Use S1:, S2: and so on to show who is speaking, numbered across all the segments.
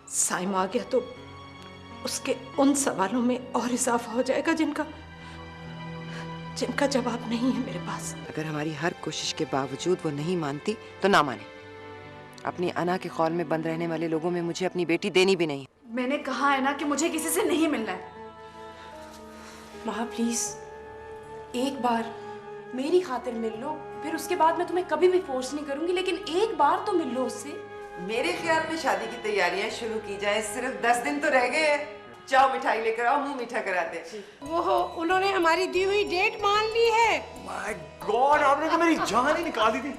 S1: साइम आ गया तो उसके उन सवालों में और इजाफा हो जाएगा जिनका जवाब नहीं है मेरे पास।
S2: अगर हमारी हर कोशिश के बावजूद वो नहीं मानती तो ना माने। अपनी अना के खौल में बंद रहने वाले लोगों में मुझे अपनी बेटी देनी भी नहीं।
S3: मैंने कहा है ना कि मुझे किसी से नहीं मिलना है।
S4: माँ प्लीज एक बार मेरी खातिर मिल लो, फिर उसके बाद मैं तुम्हें कभी भी फोर्स नहीं करूंगी, लेकिन एक बार तो मिल लो उससे।
S2: मेरे ख्याल में शादी की तैयारियां शुरू की जाए, सिर्फ 10 दिन तो रह गए हैं। जाओ मिठाई लेकर आओ, मुंह मीठा करा दे।
S1: वो उन्होंने हमारी दी हुई डेट मान ली है।
S5: माय गॉड, आपने तो मेरी जान ही निकाल दी थी।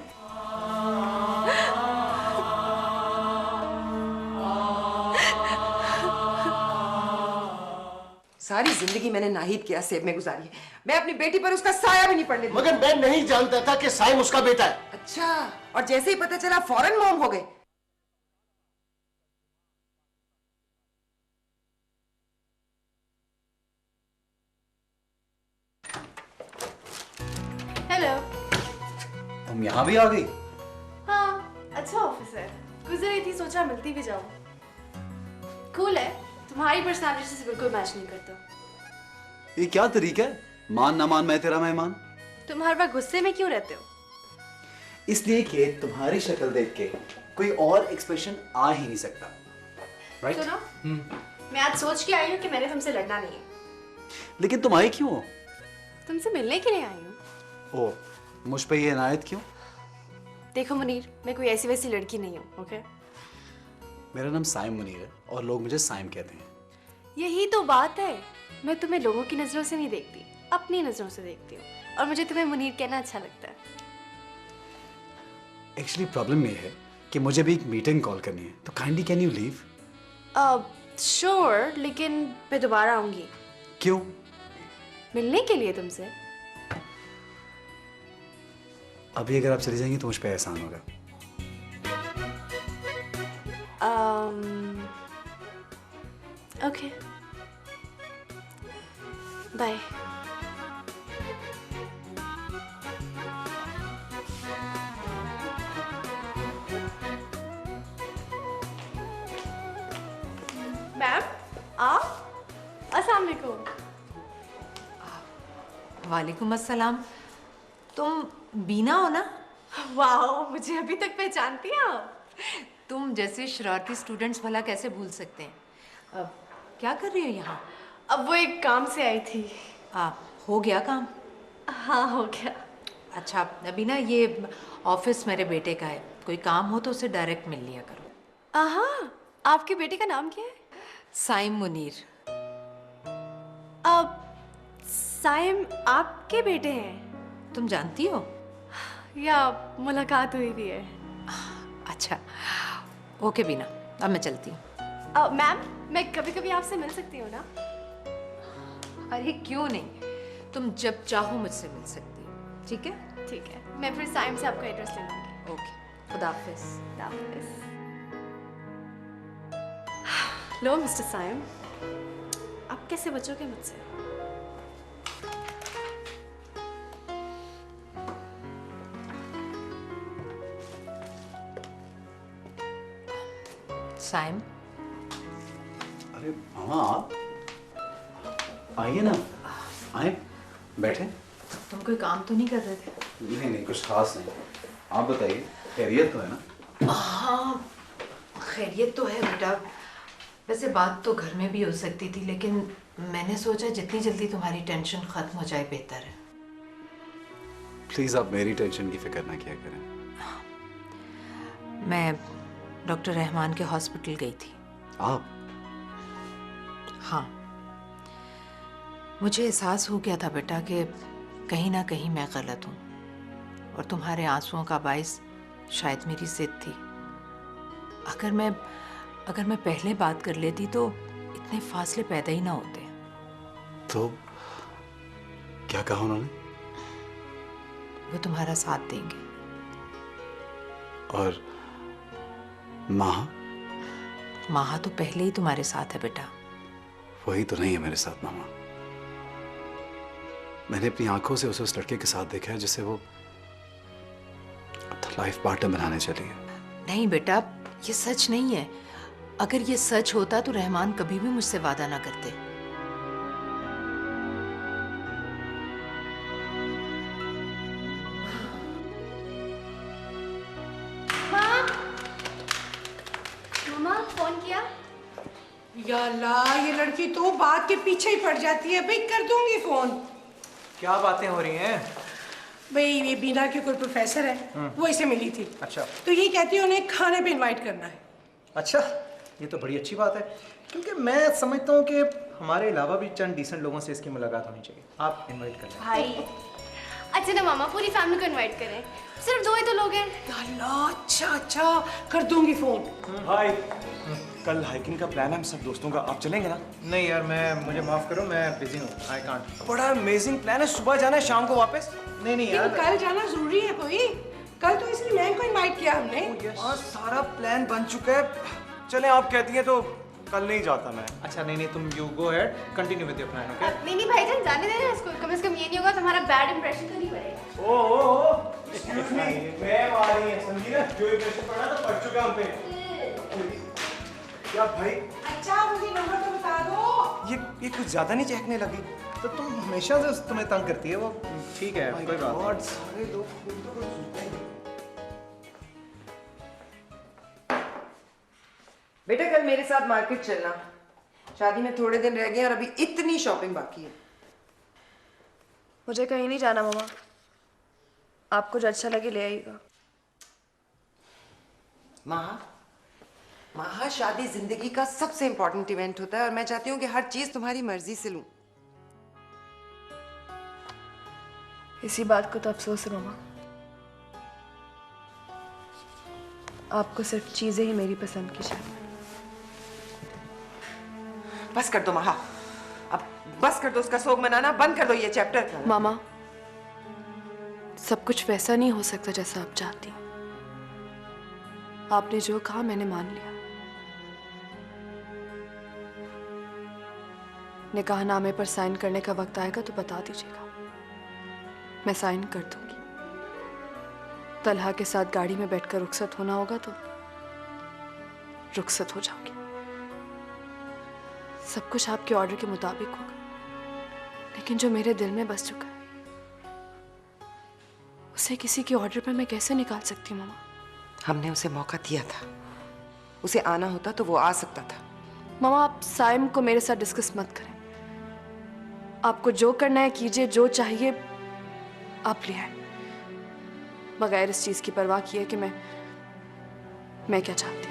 S2: सारी जिंदगी मैंने नाहिद के आसेब में गुजारी है। मैं अपनी बेटी पर उसका साया भी नहीं पड़ने दूंगी।
S5: मगर मैं नहीं जानता था कि साइम उसका बेटा है।
S2: अच्छा, और जैसे ही पता चला फौरन मॉम हो गए।
S3: हेलो।
S5: तुम यहाँ भी आ गई?
S3: हाँ, अच्छा ऑफिस है। गुजर रही थी, सोचा मिलती भी जाऊं। कूल है, तुम्हारी पर्सनालिटी से बिल्कुल मैच नहीं करता।
S5: ये क्या तरीका है? मान ना मान मैं तेरा मेहमान।
S3: तुम हर बार गुस्से में क्यों रहते हो?
S5: इसलिए कि तुम्हारी शक्ल देख के कोई और एक्सप्रेशन आ ही नहीं सकता। राइट?
S3: सुनो, मैं आज सोच के आई हूँ कि मैंने तुमसे लड़ना नहीं है।
S5: लेकिन तुम आई क्यों हो?
S3: तुमसे मिलने के लिए आई हूँ।
S5: ओ, मुझ पे ये इनायत क्यों?
S3: देखो मुनीर, मैं कोई ऐसी वैसी लड़की नहीं हूँ, ओके?
S5: मेरा नाम साइम मुनीर है और लोग मुझे साइम कहते हैं।
S3: यही तो बात है, मैं तुम्हें लोगों की नजरों से नहीं देखती, अपनी नजरों से देखती हूँ, और मुझे तुम्हें मुनीर कहना अच्छा लगता है।
S5: एक्चुअली प्रॉब्लम ये है कि मुझे भी एक मीटिंग कॉल करनी है, तो kindly can you leave?
S3: Sure, लेकिन मैं दोबारा आऊंगी।
S5: क्यों?
S3: मिलने के लिए तुमसे।
S5: अभी अगर आप चली जाएंगी तो मुझ पे एहसान होगा।
S3: Okay, bye. मैम, आप? अस्सलाम वालेकुम।
S1: वालेकुम अस्सलाम। तुम बीना हो ना?
S3: वाह, मुझे अभी तक पहचानती हैं आप?
S1: तुम जैसे शरारती स्टूडेंट्स भला कैसे भूल सकते हैं। अब क्या कर रही हो यहाँ?
S3: अब वो एक काम से आई थी।
S1: हो गया काम?
S3: हाँ, हो गया।
S1: अच्छा बीना, ये ऑफिस मेरे बेटे का है, कोई काम हो तो उसे डायरेक्ट मिल लिया करो।
S3: हाँ, आपके बेटे का नाम क्या है?
S1: साइम मुनीर।
S3: अब साइम आपके बेटे हैं?
S1: तुम जानती हो?
S3: या मुलाकात हुई भी है?
S1: अच्छा, ओके बीना, अब मैं चलती हूँ।
S3: मैम, मैं कभी कभी आपसे मिल सकती हूँ ना?
S1: अरे क्यों नहीं, तुम जब चाहो मुझसे मिल सकती हो। ठीक है?
S3: ठीक है, मैं फिर साइम से आपका एड्रेस ले लूँगी।
S1: ओके, खुदा हाफिज़।
S3: खुदा हाफिज़। लो मिस्टर साइम, आप कैसे बचोगे मुझसे?
S1: साइम।
S5: अरे मामा, आप आइए ना, आए, बैठे।
S1: तुम कोई काम तो नहीं कर रहे थे?
S5: नहीं नहीं, कुछ खास नहीं। आप बताइए, खैरियत तो है ना?
S1: हाँ, खैरियत तो है बेटा। वैसे बात तो घर में भी हो सकती थी, लेकिन मैंने सोचा जितनी जल्दी तुम्हारी टेंशन खत्म हो जाए बेहतर है।
S5: प्लीज आप मेरी टेंशन की फिक्र ना किया करें।
S1: मैं डॉक्टर रहमान के हॉस्पिटल गई थी।
S5: आप?
S1: हाँ, मुझे एहसास हो गया था बेटा कि कहीं ना कहीं मैं गलत हूँ, और तुम्हारे आंसुओं का बाइस शायद मेरी जिद थी। अगर मैं पहले बात कर लेती तो इतने फासले पैदा ही ना होते।
S5: तो क्या कहा उन्होंने?
S1: वो तुम्हारा साथ देंगे।
S5: और माँ?
S1: माँ तो पहले ही तुम्हारे साथ है बेटा।
S5: वही तो नहीं है मेरे साथ मामा। मैंने अपनी आंखों से उसे उस लड़के के साथ देखा है जिसे वो अब तो लाइफ पार्टनर बनाने चली है।
S1: नहीं बेटा, ये सच नहीं है। अगर ये सच होता तो रहमान कभी भी मुझसे वादा ना करते।
S3: मम्मा फोन किया?
S6: या अल्लाह, ये लड़की तो बात के पीछे ही पड़ जाती है। भाई कर दूंगी फोन।
S7: क्या बातें हो रही हैं?
S6: भाई ये बीना के कोई प्रोफेसर है, वो इसे मिली थी।
S7: अच्छा।
S6: तो ये कहती है उन्हें खाने पे इनवाइट करना है।
S7: अच्छा, ये तो बड़ी अच्छी बात है, क्योंकि मैं समझता हूँ कि हमारे अलावा भी चंद डिसेंट लोगों से इसकी मुलाकात होनी चाहिए। आप इनवाइट कर लें।
S3: भाई अच्छा ना मामा, पूरी फैमिली को इनवाइट करें, सिर्फ 2 ही तो लोग हैं।
S6: या अल्लाह, अच्छा अच्छा कर दूंगी फोन।
S8: भाई कल हाइकिंग का प्लान है हम सब दोस्तों का, आप चलेंगे ना?
S7: नहीं यार, मुझे माफ करो, मैं बिजी हूँ, आई कांट।
S8: बड़ा अमेजिंग प्लान है, सुबह जाना है शाम को वापस।
S7: नहीं
S6: लेकिन
S7: यार,
S6: कल जाना जरूरी है कोई। कल तो इसलिए मैं को इनवाइट किया हमने।
S8: और सारा प्लान बन चुका है। चलें, आप कहती हैं तो कल नहीं जाता मैं।
S7: अच्छा नहीं, तुम you go ahead, continue with your plan, okay?
S3: नहीं भाईजान, जाने देना इसको, कम से कम ये नहीं होगा तुम्हारा बैड इंप्रेशन तो नहीं पड़ेगा।
S8: ओ एक्सक्यूज मी, मैम आ रही है, समझी ना? जो इंप्रेशन पड़ा तो पड़ चुका हम पे। क्या भाई?
S6: अच्छा मुझे नंबर तो बता दो।
S8: ये कुछ ज्यादा नहीं चहकने लगी?
S7: तो तुम हमेशा से तुम्हें तंग करती है वो, ठीक है, कोई बात नहीं।
S8: गॉड, सारे लोग खुद तो कुछ सुनते हैं।
S2: बेटा कल मेरे साथ मार्केट चलना, शादी में थोड़े दिन रह गए और अभी इतनी शॉपिंग बाकी है।
S3: मुझे कहीं नहीं जाना मामा, आपको जो अच्छा लगे ले आइएगा।
S2: माहा, शादी जिंदगी का सबसे इंपॉर्टेंट इवेंट होता है और मैं चाहती हूँ कि हर चीज तुम्हारी मर्जी से लूं।
S3: इसी बात को तो अफसोस है मामा, आपको सिर्फ चीजें ही मेरी पसंद की चाहिए।
S2: बस कर दो माहा, अब बस कर दो, उसका सोग मनाना बंद कर दो ये चैप्टर।
S3: मामा, सब कुछ वैसा नहीं हो सकता जैसा आप चाहती हैं। आपने जो कहा मैंने मान लिया। निकाहनामे पर साइन करने का वक्त आएगा तो बता दीजिएगा, मैं साइन कर दूंगी। तलहा के साथ गाड़ी में बैठकर रुखसत होना होगा तो रुखसत हो जाऊंगी। सब कुछ आपके ऑर्डर के मुताबिक होगा, लेकिन जो मेरे दिल में बस चुका है उसे किसी के ऑर्डर पर मैं कैसे निकाल सकती हूँ मामा?
S2: हमने उसे मौका दिया था, उसे आना होता तो वो आ सकता था।
S3: मामा आप साइम को मेरे साथ डिस्कस मत करें। आपको जो करना है कीजिए, जो चाहिए आप ले आए, बगैर इस चीज की परवाह किए कि मैं क्या चाहती हूँ।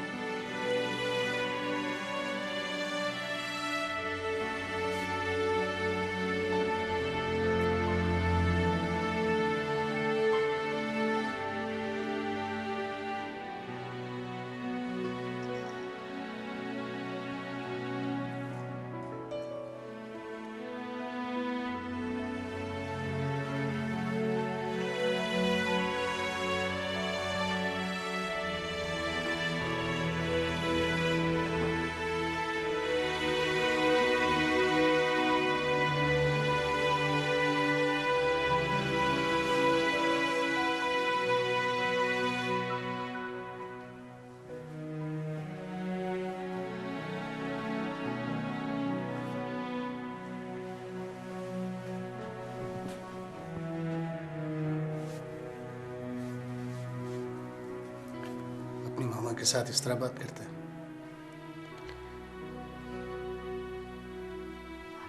S9: अपनी मामा के साथ इस तरह बात करते हैं?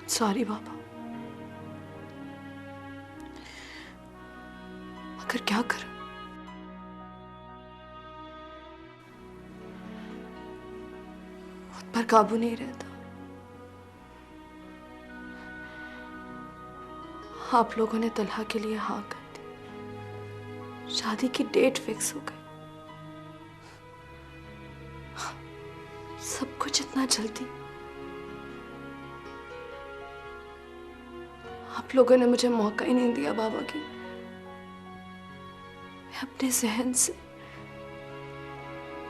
S3: सॉरी बाबा, मगर क्या करूं? खुद पर काबू नहीं रहता। आप लोगों ने तलहा के लिए हाँ कर दी, शादी की डेट फिक्स हो गई। सब कुछ इतना जल्दी। आप लोगों ने मुझे मौका ही नहीं दिया बाबा की मैं अपने जहन से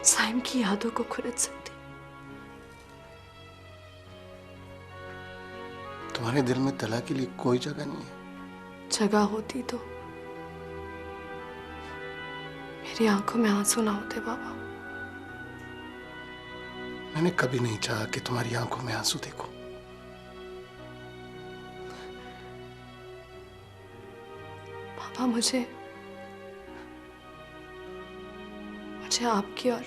S3: साइम की यादों को खुरद सकती।
S9: तुम्हारे दिल में तलाक के लिए कोई जगह नहीं है?
S3: जगह होती तो मेरी आंखों में आंसू ना होते बाबा।
S9: मैंने कभी नहीं चाहा कि तुम्हारी आंखों में आंसू देखूं।
S3: पापा, मुझे आपकी और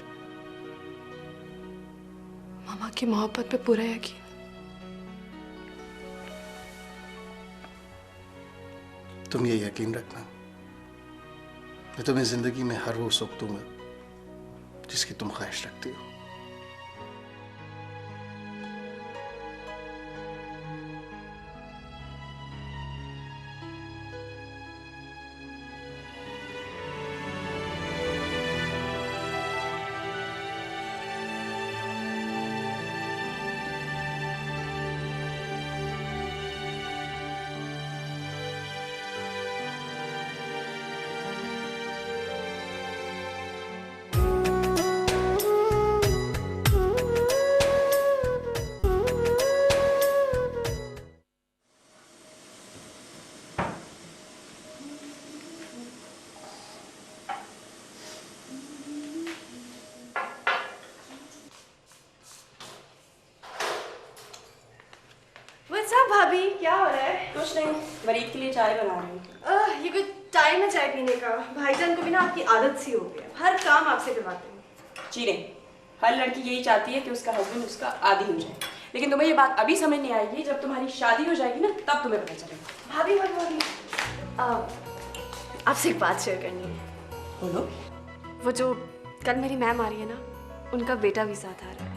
S3: मामा की मोहब्बत पे पूरा यकीन।
S9: तुम ये यकीन रखना, मैं तुम्हें जिंदगी में हर वो सुख दूंगा जिसकी तुम ख्वाहिश रखती हो।
S3: भाभी, क्या हो रहा है?
S4: कुछ नहीं, वरीद के लिए चाय बना रही हूँ।
S3: ये कोई टाइम है चाय पीने का? भाईजान को भी ना आपकी आदत सी हो गई है, हर काम आपसे करवाते हैं।
S4: जी नहीं, हर लड़की यही चाहती है कि उसका हस्बैंड उसका आदी हो जाए, लेकिन तुम्हें ये बात अभी समझ नहीं आएगी, जब तुम्हारी शादी हो जाएगी ना तब तुम्हें पता चलेगा।
S3: भाभी, आपसे एक बात शेयर करनी है।
S4: बोलो।
S3: वो जो कल मेरी मैम आ रही है ना, उनका बेटा भी साथ आ रहा है,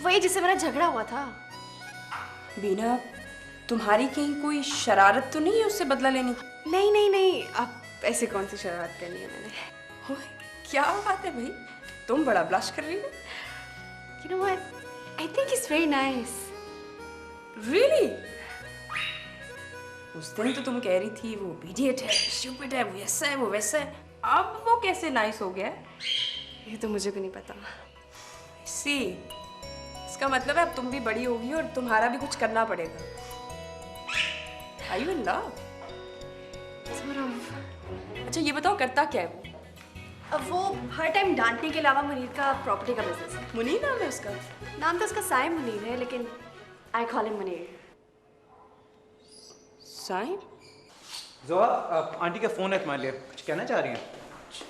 S3: वही जिससे मेरा झगड़ा हुआ था।
S4: बीना, तुम्हारी कहीं कोई शरारत तो नहीं है उससे बदला लेने की?
S3: नहीं, आप ऐसे कौन सी शरारत करनी है मैंने?
S4: ओए, क्या बात है भाई, तुम बड़ा ब्लश कर रही हो।
S3: You know what? I think he's very nice.
S4: Really? उस दिन तो तुम कह रही थी वो इडियट है, स्टूपिड है, वो ऐसा है, वो वैसा है, अब वो कैसे नाइस हो गया?
S3: ये तो मुझे भी नहीं पता।
S4: सी, इसका मतलब है अब तुम भी बड़ी होगी और तुम्हारा भी कुछ करना पड़ेगा। Are you in love? अच्छा ये बताओ, करता क्या है वो?
S3: अब वो हर टाइम डांटने के अलावा मुनीर का प्रॉपर्टी का बिजनेस है।
S4: मुनीर नाम है उसका?
S3: नाम तो उसका साइम मुनीर है, लेकिन I call him Munir.
S4: Saim?
S7: Zoya, auntie का फ़ोन है तुम्हारे लिए, कुछ कहना चाह रही हैं?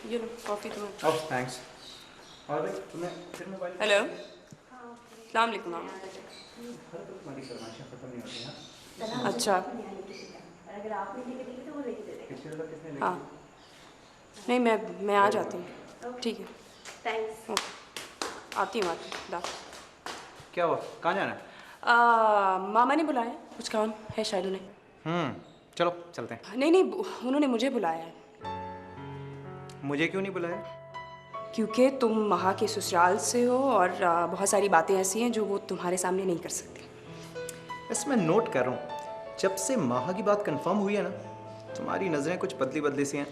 S4: ये लो कॉफ़ी तुम्हें।
S7: ओह थैंक्स। और भाई तुम्हें फिर मोबाइल?
S4: हेलो, अस्सलाम वालेकुम मामा।
S7: तुम्हारी फरमाइशें ख़त्म नहीं होती हैं।
S4: अच्छा, हाँ नहीं, मैं आ जाती हूँ। ठीक है,
S3: थैंक्स।
S4: ओके, आती हूँ बात।
S7: क्या हुआ, कहाँ जाना है?
S4: मामा ने बुलाया, कुछ काम है शायद उन्हें।
S7: चलो चलते हैं।
S4: नहीं, उन्होंने मुझे बुलाया है।
S7: मुझे क्यों नहीं बुलाया?
S4: क्योंकि तुम महा के ससुराल से हो और बहुत सारी बातें ऐसी हैं जो वो तुम्हारे सामने नहीं कर सकती।
S7: बस मैं नोट कर रहा हूँ, जब से माहा की बात कंफर्म हुई है ना, तुम्हारी नज़रें कुछ बदली सी हैं।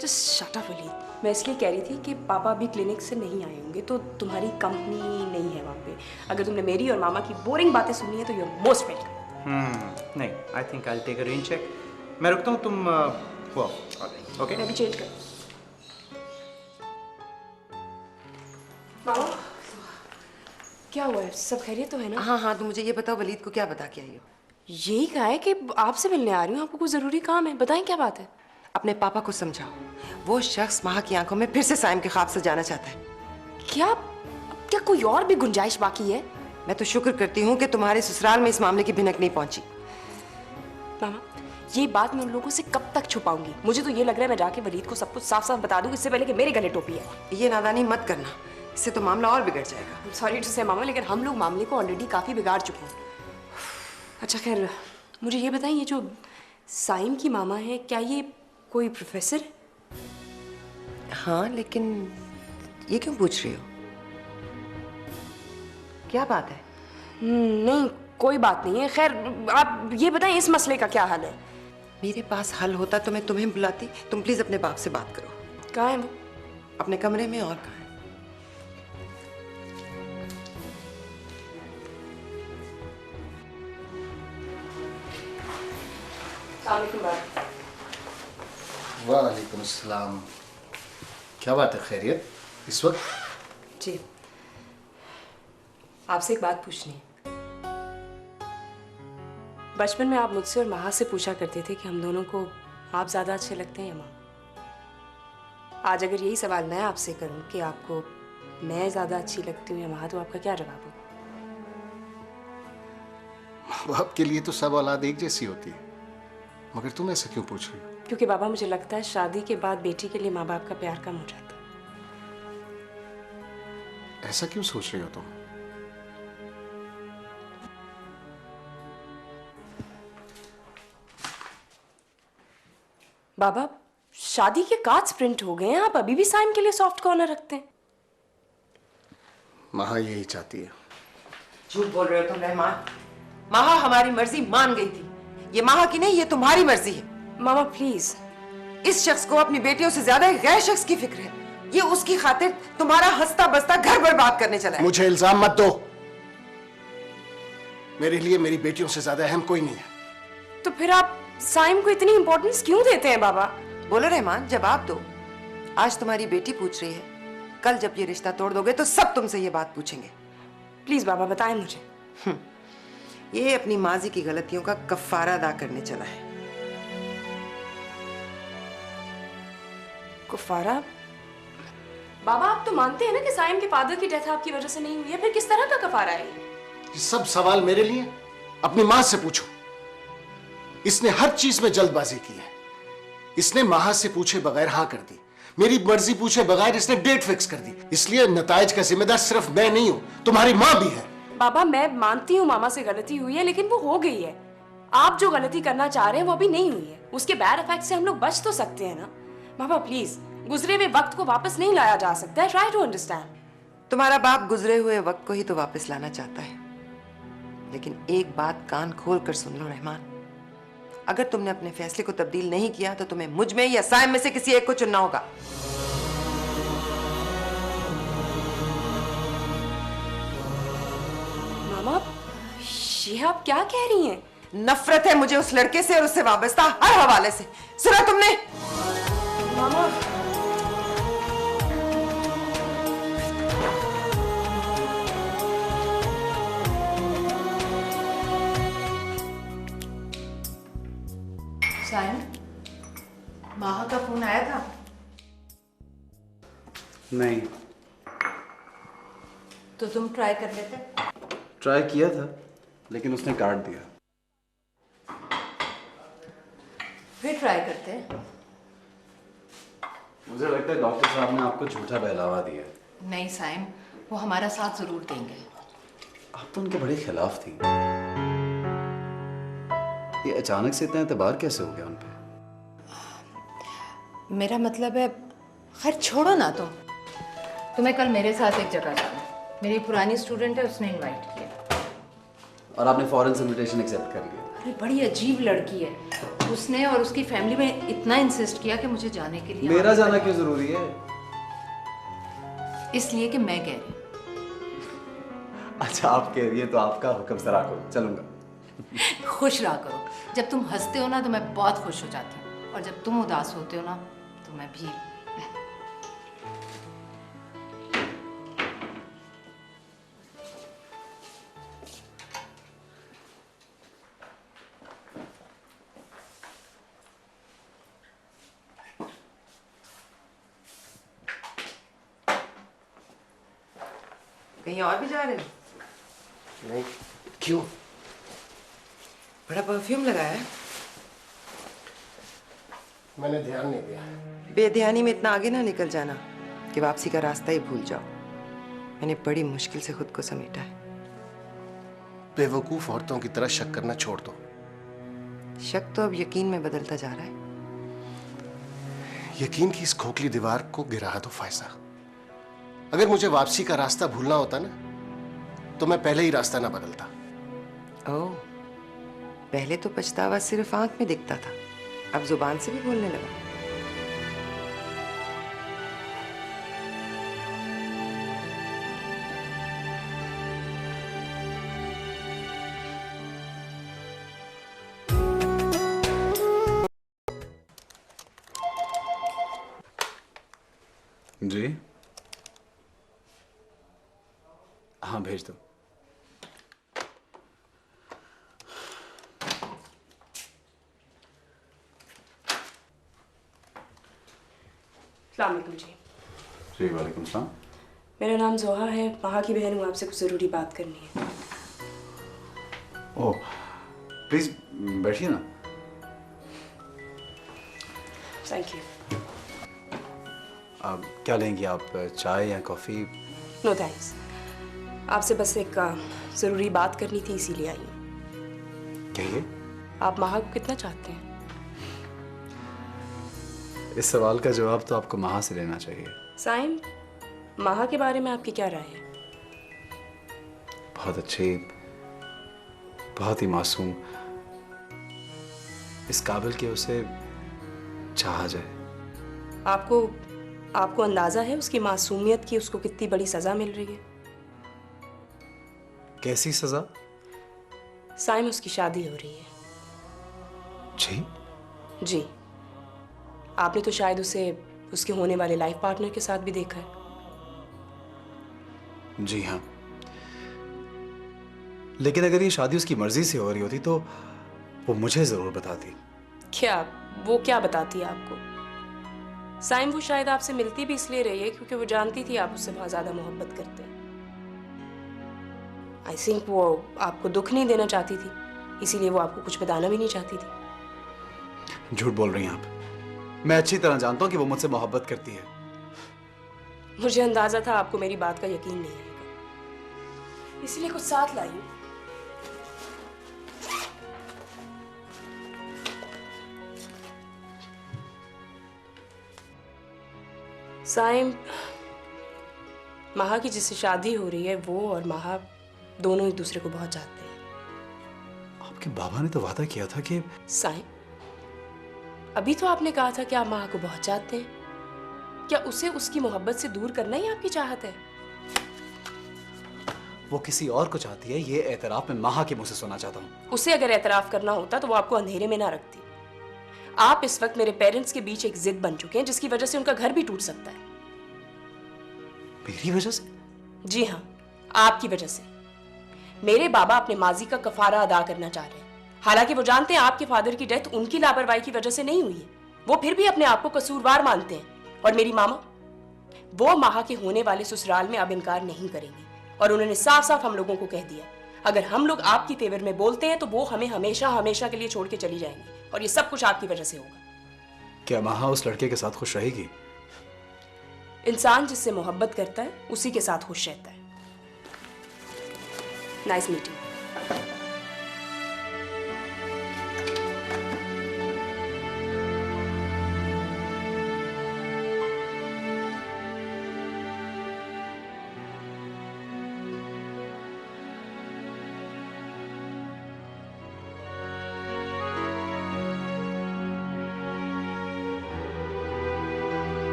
S4: जस्ट शट अप वलीद, मैं इसलिए कह रही थी कि पापा अभी क्लिनिक से नहीं आए होंगे तो तुम्हारी कंपनी नहीं है वहाँ पे। अगर तुमने मेरी और मामा की बोरिंग बातें सुनी है तो यू आर मोस्ट वेलकम।
S7: नहीं, I think I will take a rain check. मैं रुकता हूँ, तुम वो ओके?
S4: मैं भी चेंज कर। मामा क्या हुआ है, सब खैरियत तो है ना?
S2: हाँ, तो मुझे ये बताओ, वलीद को क्या बता के आई हो?
S4: यही कहा है कि आपसे मिलने आ रही हूँ, आपको कोई ज़रूरी काम है, बताएं क्या बात है?
S2: अपने पापा को समझाओ, वो शख्स माह की आंखों में फिर से साइम के ख्वाब सजाना चाहता है।
S4: क्या कोई और भी गुंजाइश बाकी है?
S2: मैं तो शुक्र करती हूँ कि तुम्हारे ससुराल में इस मामले की भिनक नहीं पहुंची।
S4: मामा, ये बात मैं उन लोगों से कब तक छुपाऊंगी? मुझे तो ये लग रहा है मैं जाके वलीद को सब कुछ साफ साफ बता दूं, इससे पहले कि मेरे गले टोपी है।
S2: ये नादानी मत करना, इससे तो मामला और बिगड़ जाएगा।
S4: सॉरी टू से मामा, लेकिन हम लोग मामले को ऑलरेडी काफ़ी बिगाड़ चुके हैं। अच्छा खैर, मुझे ये बताएं, ये जो साइम की मामा है, क्या ये कोई प्रोफेसर है?
S2: हाँ, लेकिन ये क्यों पूछ रही हो? क्या बात है?
S4: नहीं, कोई बात नहीं है। खैर आप ये बताएं, इस मसले का क्या हाल है?
S2: मेरे पास हल होता तो मैं तुम्हें बुलाती। तुम प्लीज अपने बाप से बात करो।
S4: कहाँ है वो?
S2: अपने कमरे में। और कहाँ है?
S9: वालेकुम अस्सलाम। क्या बात है, खैरियत इस वक्त?
S4: जी आपसे एक बात पूछनी है। बचपन में आप मुझसे और महा से पूछा करते थे कि हम दोनों को आप ज्यादा अच्छे लगते हैं या माँ। आज अगर यही सवाल मैं आपसे करूं कि आपको मैं ज्यादा अच्छी लगती हूँ या महा, तो आपका क्या जवाब होगा?
S9: माँ बाप के लिए तो सब औलाद एक जैसी होती है, मगर तुम ऐसा क्यों पूछ रही हो?
S4: क्योंकि बाबा, मुझे लगता है शादी के बाद बेटी के लिए माँ बाप का प्यार कम हो जाता है।
S9: ऐसा क्यों सोच रही हो तुम?
S4: बाबा, शादी के कार्ड्स प्रिंट हो गए हैं, आप अभी भी साइम के लिए सॉफ्ट कॉर्नर रखते हैं?
S9: महा यही चाहती है।
S2: झूठ बोल रहे हो तुम रहमान। महा हमारी मर्जी मान गई थी। ये महा की नहीं, ये तुम्हारी मर्जी है।
S4: मामा प्लीज।
S2: इस शख्स को अपनी बेटियों से ज्यादा एक गैर शख्स की फिक्र है। ये उसकी खातिर तुम्हारा हंसता बसता घर बर्बाद करने चला है।
S9: मुझे इल्जाम मत दो। मेरे लिए मेरी बेटियों से ज्यादा अहम कोई नहीं है।
S4: तो फिर आप साइम को इतनी इंपॉर्टेंस क्यों देते हैं बाबा?
S2: बोलो रहमान, जवाब दो। आज तुम्हारी बेटी पूछ रही है, कल जब ये रिश्ता तोड़ दोगे तो सब तुमसे ये बात पूछेंगे।
S4: प्लीज बाबा बताएं मुझे।
S2: ये अपनी माजी की गलतियों का कफारा अदा करने चला है।
S4: कुफारा? बाबा, आप तो मानते हैं ना कि साइम के फादर की डेथ आपकी वजह से नहीं हुई है, फिर किस तरह का कफारा है
S9: ये सब सवाल मेरे लिए? अपनी मां से पूछो। इसने हर चीज में जल्दबाजी की है। इसने महा से पूछे बगैर हाँ कर दी, मेरी मर्जी पूछे बगैर इसने डेट फिक्स कर दी। इसलिए नताइज का जिम्मेदार सिर्फ मैं नहीं हूं, तुम्हारी मां भी है।
S4: बाबा, मैं मानती हूँ मामा से गलती हुई है, लेकिन वो हो गई है। आप जो गलती करना चाह रहे हैं वो अभी नहीं हुई है। उसके बैड इफेक्ट से हम लोग बच तो सकते हैं ना। बाबा प्लीज, गुजरे हुए वक्त को वापस नहीं लाया जा सकता है। Try to understand.
S2: तुम्हारा बाप गुजरे हुए वक्त को ही तो वापस लाना चाहता है, लेकिन एक बात कान खोल कर सुन लो रहमान, अगर तुमने अपने फैसले को तब्दील नहीं किया तो तुम्हें मुझ में या साइम में से किसी एक को चुनना होगा।
S4: मामा, ये आप क्या कह रही हैं?
S2: नफरत है मुझे उस लड़के से और उससे वाबस्ता हर हवाले से। सुना तुमने?
S4: मामा,
S1: साइम, माहा का फोन आया था?
S5: नहीं।
S1: तो तुम ट्राई कर लेते।
S5: ट्राई किया था, लेकिन उसने काट दिया।
S1: फिर ट्राई करते हैं।
S5: मुझे लगता है डॉक्टर साहब ने आपको झूठा बहलावा दिया।
S1: नहीं साइम, वो हमारा साथ जरूर देंगे।
S5: आप तो उनके बड़े खिलाफ थी। ये अचानक से इतना एतबार कैसे हो गया उन पे?
S1: मेरा मतलब है, खैर छोड़ो ना तुम। तुम्हें कल मेरे साथ एक जगह जाना। मेरी पुरानी स्टूडेंट है, उसने इनवाइट किया।
S5: और आपने फॉरेन इनविटेशन एक्सेप्ट कर लिया?
S1: अरे बड़ी अजीब लड़की है। उसने और उसकी फैमिली में इतना इंसिस्ट किया कि मुझे जाने के लिए।
S5: मेरा जाना क्यों जरूरी है?
S1: इसलिए कि मैं कह रही हूँ।
S5: अच्छा, आप कह रही है तो आपका हुक्म सरा करो, चलूंगा।
S1: खुश रहा करो। जब तुम हंसते हो ना तो मैं बहुत खुश हो जाती हूँ, और जब तुम उदास होते हो ना तो मैं भी।
S2: कहीं और भी जा रहे हो?
S9: नहीं। क्यों?
S2: बड़ा परफ्यूम लगाया है।
S9: मैंने ध्यान नहीं दिया।
S2: बेध्यानी में इतना आगे ना निकल जाना कि वापसी का रास्ता ही भूल जाओ। मैंने बड़ी मुश्किल से खुद को समेटा है।
S9: बेवकूफ औरतों की तरह शक करना छोड़ दो।
S2: शक तो अब यकीन में बदलता जा रहा है।
S9: यकीन की इस खोखली दीवार को गिरा दो फायजा। अगर मुझे वापसी का रास्ता भूलना होता ना, तो मैं पहले ही रास्ता ना बदलता।
S2: ओह, पहले तो पछतावा सिर्फ आंख में दिखता था, अब जुबान से भी बोलने लगा।
S5: जी हाँ, भेज दो। जी वालेकुम सलाम।
S4: मेरा नाम जोहा है, महा की बहन हूँ, आपसे कुछ ज़रूरी बात करनी है।
S5: ओह प्लीज़ बैठिए ना।
S4: Thank you.
S5: अब क्या लेंगी आप, चाय या कॉफ़ी?
S4: नो थैंक्स, आपसे बस एक ज़रूरी बात करनी थी, इसीलिए आई हूँ।
S5: कहिए।
S4: आप महा को कितना चाहते हैं?
S5: इस सवाल का जवाब तो आपको महा से लेना चाहिए।
S4: साइम, महा के बारे में आपकी क्या राय है?
S5: बहुत अच्छी, बहुत ही मासूम, इस काबिल कि उसे चाहा जाए।
S4: आपको अंदाजा है उसकी मासूमियत की उसको कितनी बड़ी सजा मिल रही है?
S5: कैसी सजा?
S4: साइम, उसकी शादी हो रही है।
S5: जी?
S4: जी। आपने तो शायद उसे उसके होने वाले लाइफ पार्टनर के साथ भी देखा है।
S5: जी हाँ, लेकिन अगर ये शादी उसकी मर्जी से हो रही होती तो वो मुझे जरूर बताती।
S4: वो क्या बताती है आपको? साइम, वो शायद आपसे मिलती भी इसलिए रही है क्योंकि वो जानती थी आप उससे बहुत ज्यादा मोहब्बत करते हैं। आई थिंक वो आपको दुख नहीं देना चाहती थी, इसीलिए वो आपको कुछ बताना भी नहीं चाहती थी।
S5: झूठ बोल रही हैं आप। मैं अच्छी तरह जानता हूं कि वो मुझसे मोहब्बत करती है।
S4: मुझे अंदाजा था आपको मेरी बात का यकीन नहीं आएगा, इसलिए कुछ साथ लाई हूं। साइम, महा की जिससे शादी हो रही है वो और महा दोनों एक दूसरे को बहुत चाहते हैं।
S5: आपके बाबा ने तो वादा किया था कि...
S4: साइम, अभी तो आपने कहा था कि आप महा को बहुत चाहते हैं। क्या उसे उसकी मोहब्बत से दूर करना ही आपकी चाहत है?
S5: वो किसी और को चाहती है, ये एतराफ मैं महा के मुंह से सुनना चाहता हूँ।
S4: उसे अगर एतराफ करना होता तो वो आपको अंधेरे में ना रखती। आप इस वक्त मेरे पेरेंट्स के बीच एक जिद बन चुके हैं जिसकी वजह से उनका घर भी टूट सकता है।
S5: मेरी वजह से?
S4: जी हाँ, आपकी वजह से। मेरे बाबा अपने माजी का कफारा अदा करना चाह रहे हैं। हालांकि वो जानते हैं आपके फादर की डेथ उनकी लापरवाही की वजह से नहीं हुई है, वो फिर भी अपने आप को कसूरवार मानते हैं। और मेरी मामा, वो महा के होने वाले ससुराल में अब इनकार नहीं करेंगी और उन्होंने साफ साफ हम लोगों को कह दिया अगर हम लोग आपकी फेवर में बोलते हैं तो वो हमें हमेशा हमेशा के लिए छोड़ के चली जाएंगी, और ये सब कुछ आपकी वजह से होगा।
S5: क्या महा उस लड़के के साथ खुश रहेगी?
S4: इंसान जिससे मोहब्बत करता है उसी के साथ खुश रहता है। Nice meeting.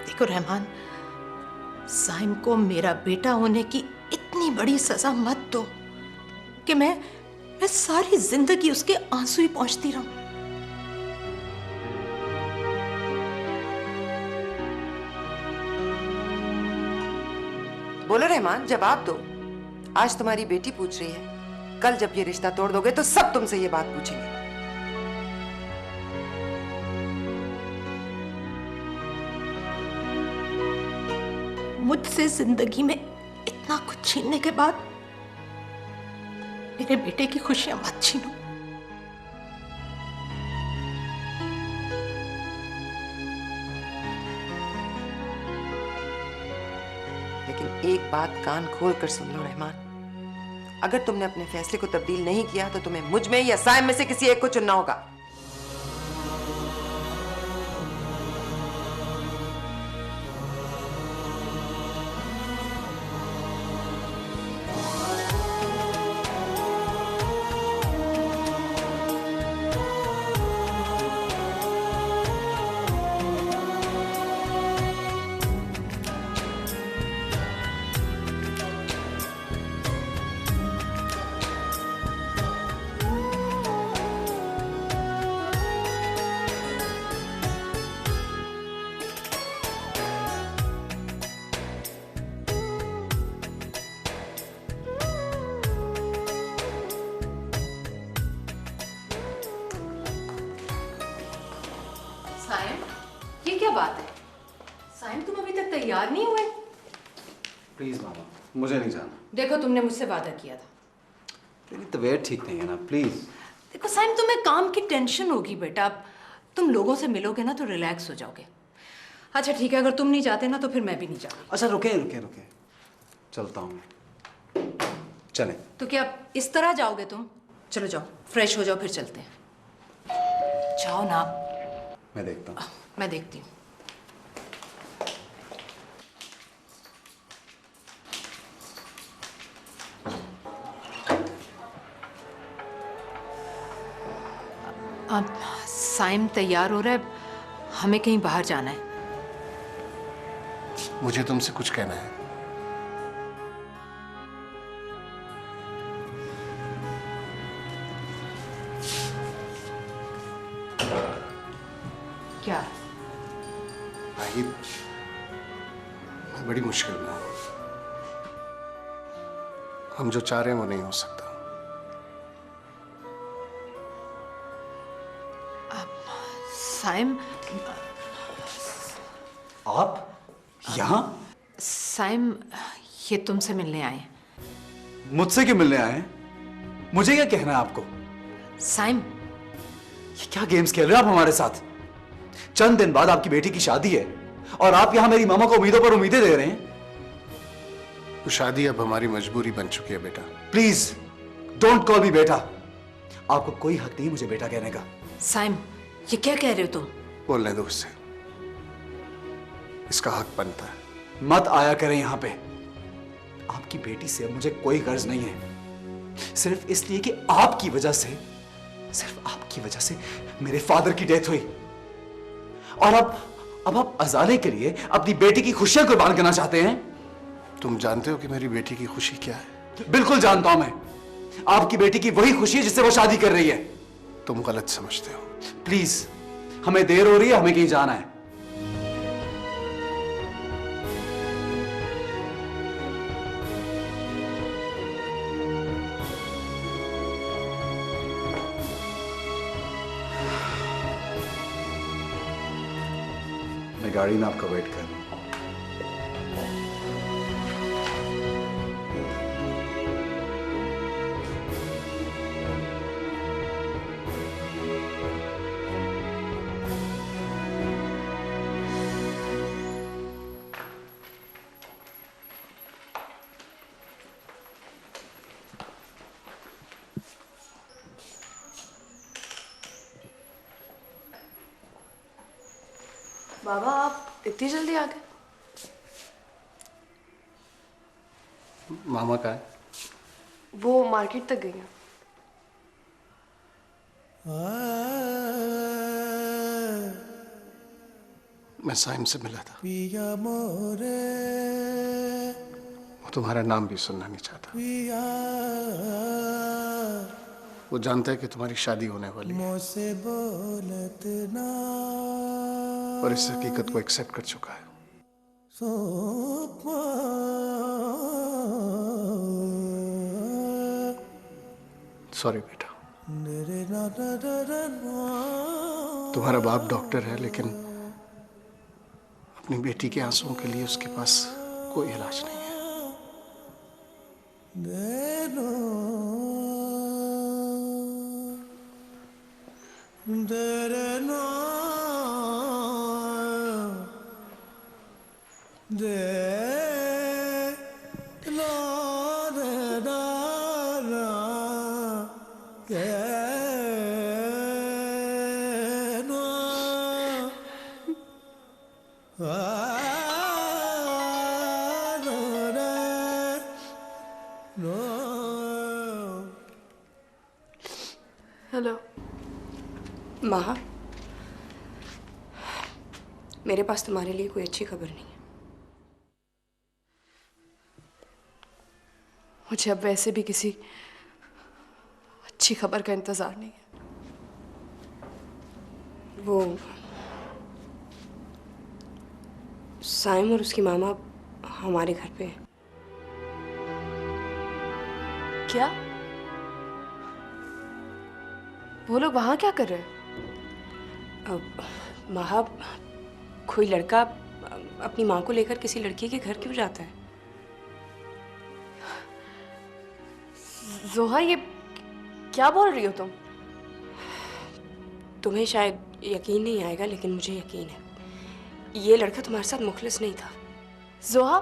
S1: देखो रहमान, साइम को मेरा बेटा होने की इतनी बड़ी सजा मत दो कि मैं सारी जिंदगी उसके आंसू ही पहुंचती रहूं।
S2: बोलो रहमान, जवाब दो। आज तुम्हारी बेटी पूछ रही है, कल जब ये रिश्ता तोड़ दोगे तो सब तुमसे ये बात पूछेंगे।
S1: मुझसे जिंदगी में इतना कुछ छीनने के बाद मेरे बेटे की खुशियां मत छीनो।
S2: लेकिन एक बात कान खोल कर सुन लो रहमान, अगर तुमने अपने फैसले को तब्दील नहीं किया तो तुम्हें मुझ में या साइम में से किसी एक को चुनना होगा।
S1: साइम, ये क्या बात है? साइम, तुम अभी तैयार नहीं हुए?
S5: प्लीज मामा, मुझे नहीं जाना।
S1: देखो, तुमने मुझसे वादा किया था।
S5: मेरी तबीयत ठीक नहीं है ना, प्लीज।
S1: देखो साइम, तुम्हें काम की टेंशन होगी बेटा। अब तुम लोगों से मिलोगे ना तो रिलैक्स हो जाओगे। अच्छा ठीक है, अगर तुम नहीं जाते ना तो फिर मैं भी नहीं जाऊंगी।
S5: अच्छा रुके रुके रुके, चलता हूँ मैं। चले।
S1: तो क्या इस तरह जाओगे तुम? चलो जाओ, फ्रेश हो जाओ, फिर चलते हैं। जाओ ना।
S5: मैं देखता हूँ।
S1: मैं देखती हूँ। अब साइम तैयार हो रहा है, हमें कहीं बाहर जाना है।
S9: मुझे तुमसे कुछ कहना है।
S1: क्या?
S9: वाहिद, मैं बड़ी मुश्किल में हूं। हम जो चाह रहे हैं वो नहीं हो सकता।
S1: साइम,
S5: आप यहाँ?
S1: साइम, ये तुमसे मिलने आए हैं।
S5: मुझसे क्यों मिलने आए हैं? मुझे क्या कहना है आपको?
S1: साइम,
S5: ये क्या गेम्स खेल रहे हो आप हमारे साथ? चंद दिन बाद आपकी बेटी की शादी है और आप यहां मेरी मामा को उम्मीदों पर उम्मीदें दे रहे हैं।
S9: तो शादी अब हमारी मजबूरी बन चुकी है बेटा।
S5: प्लीज डोंट कॉल मी बेटा। आपको कोई हक नहीं मुझे बेटा कहने का।
S1: साइम, ये क्या कह रहे हो तुम?
S9: बोलने दो उससे, इसका हक बनता है।
S5: मत आया करें यहां पे। आपकी बेटी से अब मुझे कोई गर्ज नहीं है, सिर्फ इसलिए कि आपकी वजह से, सिर्फ आपकी वजह से मेरे फादर की डेथ हुई और अब आप अजाले के लिए अपनी बेटी की खुशियां कुर्बान करना चाहते हैं।
S9: तुम जानते हो कि मेरी बेटी की खुशी क्या है?
S5: बिल्कुल जानता हूं मैं। आपकी बेटी की वही खुशी है जिससे वो शादी कर रही है।
S9: तुम गलत समझते हो।
S5: प्लीज, हमें देर हो रही है, हमें कहीं जाना है। मैं गाड़ी में आपका वेट कर रहा हूं।
S3: बाबा, आप इतनी जल्दी आ गए?
S9: मामा का है?
S3: वो मार्केट तक गई हैं।
S9: मैं साइम से मिला था। वो तुम्हारा नाम भी सुनना नहीं चाहता। वो जानता है कि तुम्हारी शादी होने वाली है और इस हकीकत को एक्सेप्ट कर चुका है। सॉरी बेटा। तुम्हारा बाप डॉक्टर है, लेकिन अपनी बेटी के आंसुओं के लिए उसके पास कोई इलाज नहीं है।
S3: हेलो
S4: माँ, मेरे पास तुम्हारे लिए कोई अच्छी खबर नहीं है।
S3: मुझे अब वैसे भी किसी अच्छी खबर का इंतजार नहीं है।
S4: वो साइम और उसकी मामा हमारे घर पे है।
S3: क्या? वो लोग वहां क्या कर रहे हैं?
S4: अब माँ, कोई लड़का अपनी माँ को लेकर किसी लड़की के घर क्यों जाता है?
S3: जोहा, ये क्या बोल रही हो तुम?
S4: तुम्हें शायद यकीन नहीं आएगा, लेकिन मुझे यकीन है, ये लड़का तुम्हारे साथ मुखलिस नहीं था।
S3: जोहा,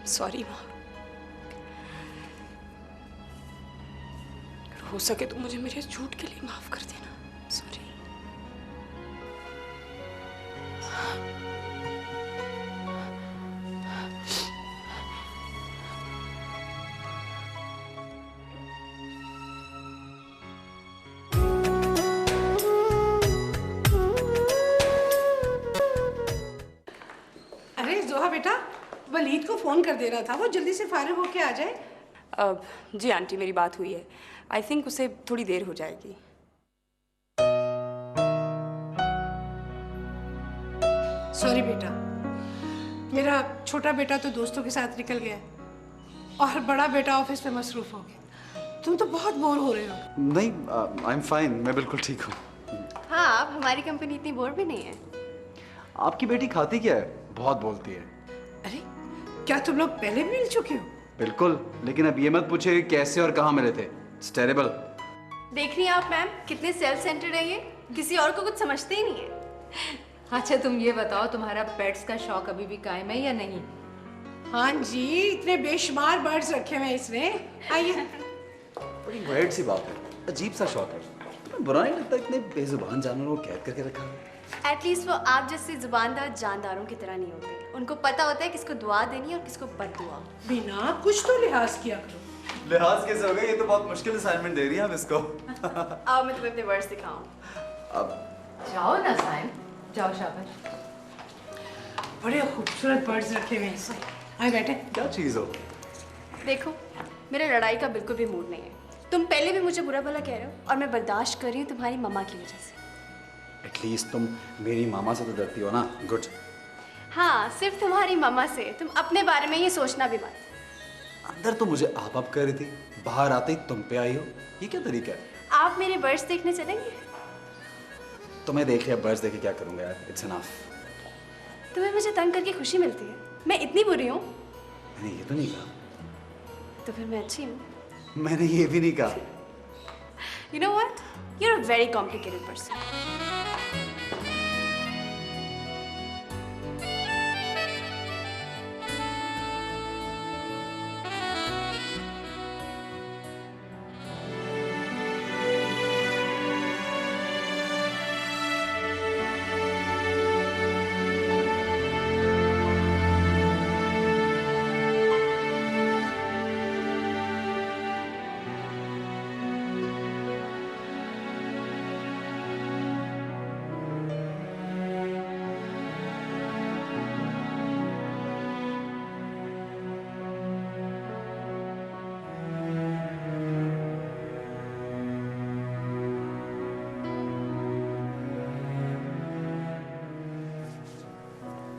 S4: सॉरी माँ, अगर हो सके तो मुझे मेरे झूठ के लिए माफ कर देना। सॉरी।
S6: अरे जोहा बेटा, वलीद को फोन कर देना था, वो जल्दी से फारिग होके आ जाए।
S4: जी आंटी, मेरी बात हुई है। आई थिंक उसे थोड़ी देर हो जाएगी।
S6: सॉरी बेटा, मेरा छोटा बेटा तो दोस्तों के साथ निकल गया और बड़ा बेटा ऑफिस में मसरूफ हो गया। तुम तो बहुत बोर हो रहे हो।
S5: नहीं, आई एम फाइन, मैं बिल्कुल ठीक हूँ।
S3: हाँ, आप हमारी कंपनी इतनी बोर भी नहीं है।
S5: आपकी बेटी खाती क्या है? बहुत बोलती है।
S6: अरे क्या तुम लोग पहले भी मिल चुके हो?
S5: बिल्कुल, लेकिन अब ये मत पूछे कैसे और कहाँ मिले थे। It's terrible.
S3: देख रही हैं आप मैम, कितने सेल्फ सेंटर्ड है ये, किसी और को कुछ समझते ही नहीं है।
S1: अच्छा तुम ये बताओ, तुम्हारा पेट्स का शौक अभी भी कायम है या नहीं?
S6: हाँ जी, इतने बेशुमार बर्ड्स रखे हुए हैं इसने। आइए।
S5: बड़ी वाइड सी बात है, अजीब सा शौक है। तुम्हें बुरा नहीं लगता इतने बेजुबान जानवरों को कैद करके रखा है?
S3: एटलीस्ट वो आप जैसे जुबानदार जानदारों की तरह नहीं होते। उनको पता होता है किसको दुआ देनी और किसको बददुआ।
S6: बिना कुछ तो लिहाज किया करो।
S5: लिहाज कैसे हो गया? ये तो बहुत मुश्किल असाइनमेंट दे रही है हम इसको।
S3: आओ मैं तुम्हें अपने वर्ड्स दिखाऊं।
S5: अब
S1: जाओ ना साइम, जाओ, शाबाश।
S6: बड़े खूबसूरत बर्ड्स रखे हुए हैं इसमें। आए बैठे।
S5: क्या चीज हो?
S3: देखो, मेरा लड़ाई का बिल्कुल भी मूड नहीं है। तुम पहले भी मुझे बुरा भला कह रहे हो और मैं बर्दाश्त कर रही हूँ तुम्हारी मम्मा की वजह से।
S5: एटलीस्ट तुम मेरी मामा से तो डरती हो ना। गुड।
S3: हाँ, सिर्फ तुम्हारी मम्मा से। तुम अपने बारे में ये सोचना भी मत।
S5: अंदर तो मुझे आप कर रही थी, बाहर आते ही तुम पे आई हो। ये क्या तरीका है?
S3: आप मेरे बर्ड्स देखने चलेंगे?
S5: तुम्हें देख लिया, बर्ड्स देखे क्या करूंगा यार। It's enough.
S3: तुम्हें मुझे तंग करके खुशी मिलती है? मैं इतनी बुरी हूँ?
S5: मैंने ये तो नहीं कहा।
S3: तो फिर मैं अच्छी हूँ?
S5: मैंने ये भी नहीं कहा।
S3: You know what? You're a very complicated person.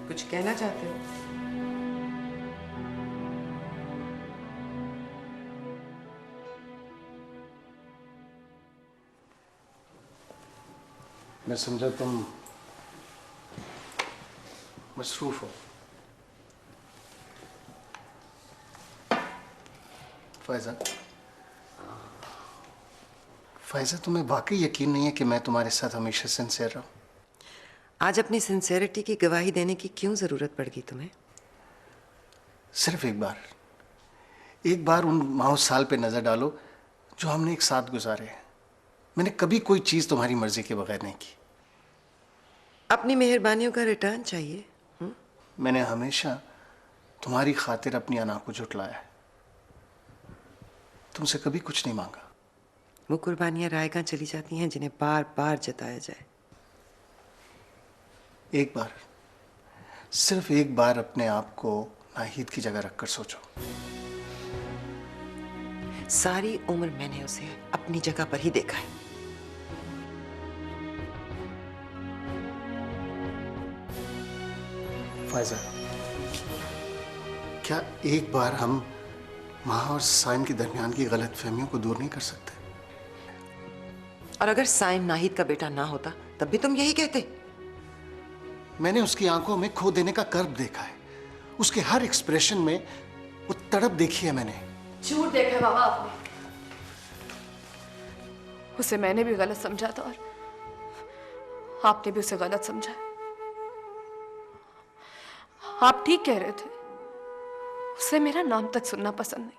S2: कुछ कहना चाहते हो?
S9: मैं समझा तुम मसरूफ हो। फायजा, तुम्हें वाकई यकीन नहीं है कि मैं तुम्हारे साथ हमेशा सिंसियर रहूं?
S2: आज अपनी सिंसेरिटी की गवाही देने की क्यों जरूरत पड़ गई तुम्हें?
S9: सिर्फ एक बार उन माह साल पे नजर डालो जो हमने एक साथ गुजारे हैं। मैंने कभी कोई चीज तुम्हारी मर्जी के बगैर नहीं की।
S2: अपनी मेहरबानियों का रिटर्न चाहिए।
S9: मैंने हमेशा तुम्हारी खातिर अपनी अना को झुटलाया है, तुमसे कभी कुछ नहीं मांगा।
S2: वो कुर्बानियां रायगा चली जाती हैं जिन्हें बार बार जताया जाए।
S9: एक बार, सिर्फ एक बार अपने आप को नाहिद की जगह रखकर सोचो।
S2: सारी उम्र मैंने उसे अपनी जगह पर ही देखा है।
S9: फायजा, क्या एक बार हम माँ और साइम के दरमियान की गलतफहमियों को दूर नहीं कर सकते।
S2: और अगर साइम नाहिद का बेटा ना होता तब भी तुम यही कहते।
S9: मैंने उसकी आंखों में खो देने का कर्ब देखा है, उसके हर एक्सप्रेशन में वो तड़प देखी है मैंने।
S3: झूठ देखा है बाबा आपने। उसे मैंने भी गलत समझा था और आपने भी उसे गलत समझा है। आप ठीक कह रहे थे, उसे मेरा नाम तक सुनना पसंद नहीं।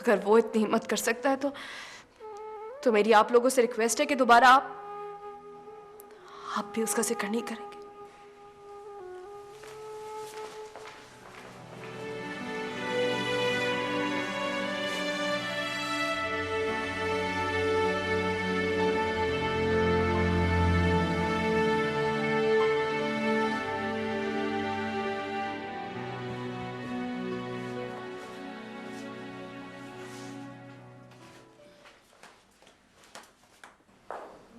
S3: अगर वो इतनी हिम्मत कर सकता है तो मेरी आप लोगों से रिक्वेस्ट है कि दोबारा आप भी उसका जिक्र नहीं करेंगे।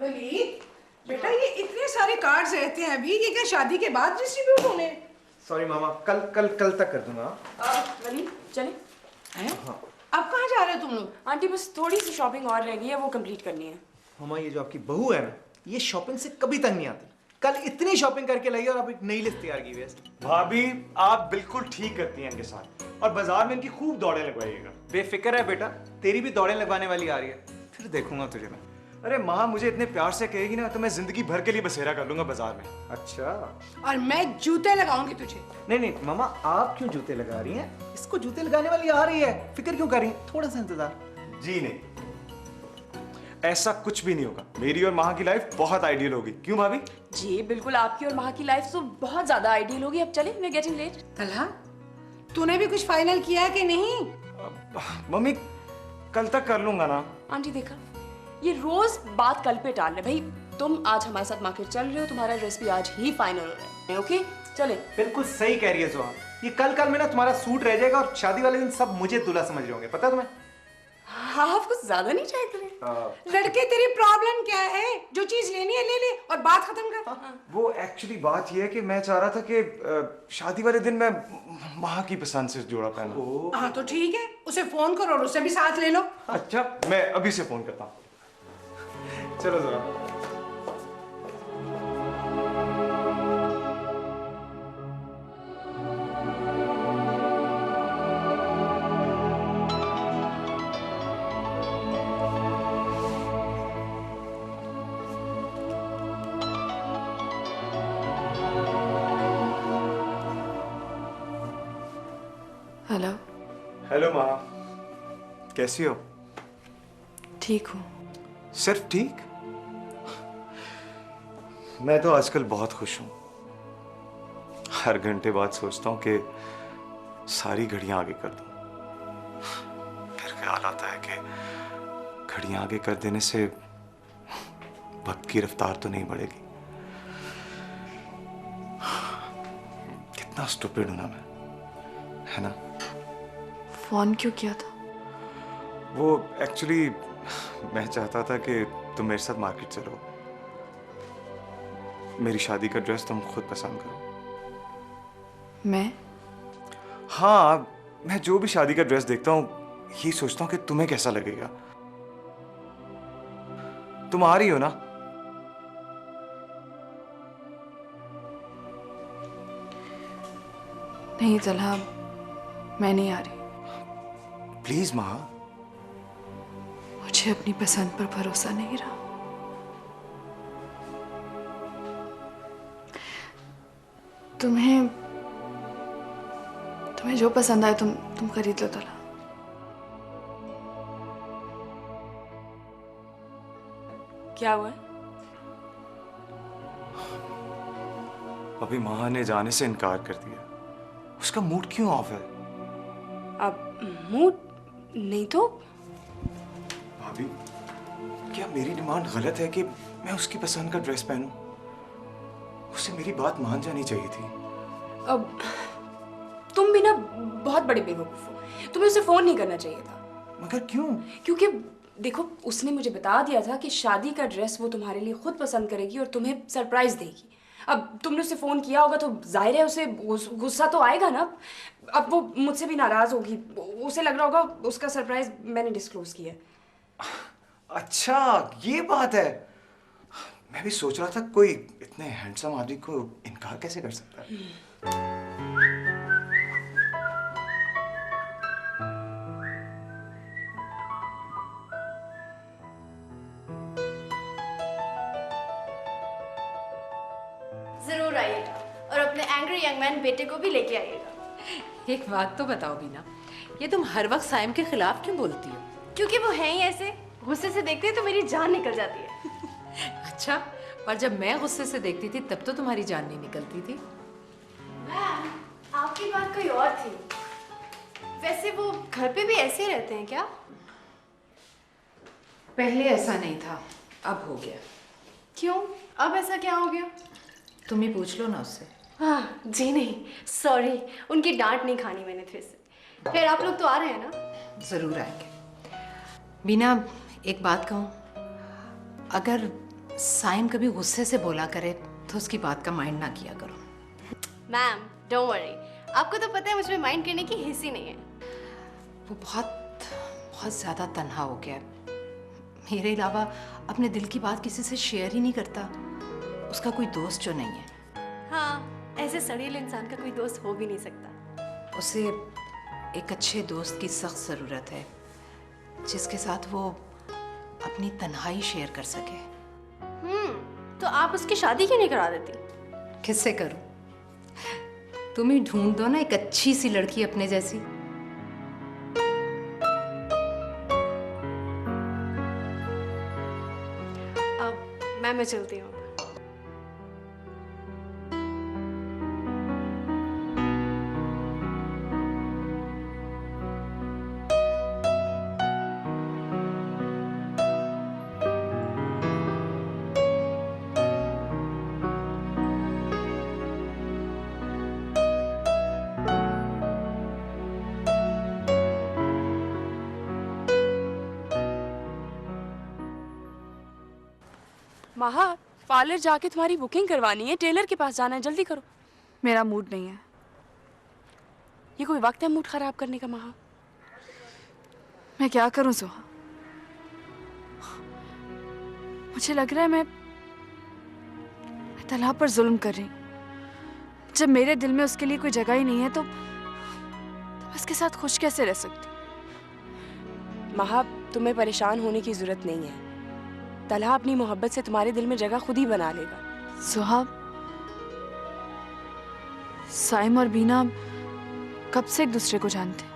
S6: वलीद, बेटा ये इतने सारे कार्ड्स रहते हैं अभी, ये क्या शादी के बाद डिस्ट्रीब्यूट होने?
S7: सॉरी मामा, कल कल कल तक कर दूंगा।
S4: वली चले।
S6: हैं? अब कहाँ जा रहे हो तुम लोग?
S4: आंटी बस थोड़ी सी शॉपिंग और रह गई है, वो कंप्लीट करनी है।
S7: मामा ये जो आपकी बहू है ना, ये शॉपिंग से कभी तंग नहीं आती। कल इतनी शॉपिंग करके लाई और अब एक नई लिस्ट तैयार की हुई है।
S8: भाभी आप बिल्कुल ठीक करती हैं इनके साथ, और बाजार में इनकी खूब दौड़ें लगवाइएगा।
S7: बेफिक्र है बेटा, तेरी भी दौड़ें लगवाने वाली आ रही है, फिर देखूंगा तुझे मैं।
S8: अरे माँ मुझे इतने प्यार से कहेगी ना तो मैं जिंदगी भर के लिए बसेरा कर लूंगा बाजार में।
S7: अच्छा,
S6: और मैं जूते लगाऊंगी तुझे।
S7: नहीं नहीं मामा, आप क्यों जूते लगा रही हैं? इसको जूते लगाने वाली आ रही है, फिक्र क्यों कर रही हैं? थोड़ा सा इंतजार।
S8: जी नहीं, ऐसा कुछ भी नहीं होगा। मेरी और माँ की लाइफ बहुत आइडियल होगी। क्यों भाभी?
S4: जी बिल्कुल, आपकी और माँ की लाइफ तो बहुत ज्यादा आइडियल होगी। अब चले, we are getting late.
S6: Talha, तूने भी कुछ फाइनल किया है कि नहीं?
S8: मम्मी कल तक कर लूंगा ना।
S4: आंटी देखा, ये रोज बात कल पे टाल रहे। भाई तुम आज हमारे साथ मार्केट चल रहे हो, तुम्हारा ड्रेस भी आज ही फाइनल हो रहा है। ओके चले।
S7: बिल्कुल सही कह रही है जोहा, ये कल में ना तुम्हारा सूट रह जाएगा और शादी वाले दिन सब मुझे दूल्हा समझ रहे होंगे, पता है तुम्हें?
S4: हाँ, आप कुछ ज्यादा नहीं चाहते रहे।
S6: लड़के तेरी प्रॉब्लम क्या है? जो चीज लेनी है ले ले और बात खत्म कर।
S8: वो एक्चुअली बात ये है कि मैं चाह रहा था कि शादी वाले दिन मैं माँ की पसंद से जोड़ा पहनूं।
S6: हाँ तो ठीक है, उसे फोन करो और उसे भी साथ ले लो।
S8: अच्छा, मैं अभी से फोन करता हूँ। चलो जरा।
S3: हेलो।
S8: हेलो माँ, कैसी हो?
S3: ठीक हूँ।
S8: सिर्फ ठीक? मैं तो आजकल बहुत खुश हूं। हर घंटे बाद सोचता हूं कि सारी घड़ियां आगे कर दूं। फिर ख्याल आता है कि घड़ियां आगे कर देने से वक्त की रफ्तार तो नहीं बढ़ेगी। कितना स्टूपिड हूं ना मैं, है ना?
S3: फोन क्यों किया था?
S8: वो एक्चुअली मैं चाहता था कि तुम मेरे साथ मार्केट चलो। मेरी शादी का ड्रेस तुम खुद पसंद करो।
S3: मैं?
S8: हाँ, मैं जो भी शादी का ड्रेस देखता हूँ यही सोचता हूँ कि तुम्हें कैसा लगेगा। तुम आ रही हो ना?
S3: नहीं तलहा, मैं नहीं आ रही।
S8: प्लीज माँ।
S3: मुझे अपनी पसंद पर भरोसा नहीं रहा। तुम्हें जो पसंद आए तुम खरीद लो तलहा।
S4: क्या हुआ?
S8: अभी माँ ने जाने से इनकार कर दिया। उसका मूड क्यों ऑफ है?
S4: अब मूड नहीं तो?
S8: भाभी, क्या मेरी डिमांड गलत है कि मैं उसकी पसंद का ड्रेस पहनूं? उसे मेरी बात मान जानी चाहिए थी।
S4: अब तुम भी ना बहुत बड़े बेवकूफ हो। तुम्हें उसे फोन नहीं करना चाहिए था।
S8: मगर क्यों?
S4: क्योंकि देखो, उसने मुझे बता दिया था कि शादी का ड्रेस वो तुम्हारे लिए खुद पसंद करेगी और तुम्हें सरप्राइज देगी। अब तुमने उसे फोन किया होगा तो जाहिर है उसे गुस्सा तो आएगा ना। अब वो मुझसे भी नाराज होगी, उसे लग रहा होगा उसका सरप्राइज मैंने डिस्क्लोज किया।
S5: अच्छा ये बात है। मैं भी सोच रहा था कोई इतने हैंडसम आदमी को इनकार कैसे कर सकता है।
S3: जरूर आइएगा और अपने एंग्री यंग मैन बेटे को भी लेके आइएगा।
S1: एक बात तो बताओ बीना, ये तुम हर वक्त साइम के खिलाफ क्यों बोलती हो?
S3: क्योंकि वो है ही ऐसे, गुस्से से देखते हैं तो मेरी जान निकल जाती है।
S1: अच्छा, और जब मैं गुस्से से देखती थी तब तो तुम्हारी जान नहीं निकलती थी।
S3: मैम, आपकी बात कोई और थी। वैसे वो घर पे भी ऐसे रहते हैं क्या?
S1: पहले ऐसा नहीं था, अब हो गया।
S3: क्यों? अब ऐसा क्या हो गया?
S1: तुम ही पूछ लो ना उससे।
S3: हाँ जी, नहीं सॉरी, उनकी डांट नहीं खानी मैंने फिर से। फिर आप लोग तो आ रहे हैं ना?
S1: जरूर आएंगे। बीना, एक बात कहूँ, अगर साइम कभी गुस्से से बोला करे तो उसकी बात का माइंड ना किया करो।
S3: मैम डोंट वरी, आपको तो पता है मुझ में माइंड करने की हिस्स ही नहीं है।
S1: वो बहुत बहुत ज़्यादा तन्हा हो गया है। मेरे अलावा अपने दिल की बात किसी से शेयर ही नहीं करता। उसका कोई दोस्त जो नहीं है।
S3: हाँ, ऐसे सड़ीले इंसान का कोई दोस्त हो भी नहीं सकता।
S1: उसे एक अच्छे दोस्त की सख्त ज़रूरत है, जिसके साथ वो अपनी तन्हाई शेयर कर सके।
S3: तो आप उसकी शादी क्यों नहीं करा देती?
S1: किससे करूं? तुम ही ढूंढ दो ना एक अच्छी सी लड़की अपने जैसी।
S3: अब मैं चलती हूँ।
S4: महा, पार्लर जाके तुम्हारी बुकिंग करवानी है, टेलर के पास जाना है, जल्दी करो।
S3: मेरा मूड नहीं है।
S4: ये कोई वक्त है मूड खराब करने का महा?
S3: मैं क्या करूं सुहा? मुझे लग रहा है मैं तलहा पर जुल्म कर रही हूं। जब मेरे दिल में उसके लिए कोई जगह ही नहीं है तो उसके साथ खुश कैसे रह सकती?
S4: महा, तुम्हें परेशान होने की जरूरत नहीं है। तलहा अपनी मोहब्बत से तुम्हारे दिल में जगह खुद ही बना लेगा।
S3: सुहा, साइम और बीना कब से एक दूसरे को जानते हैं?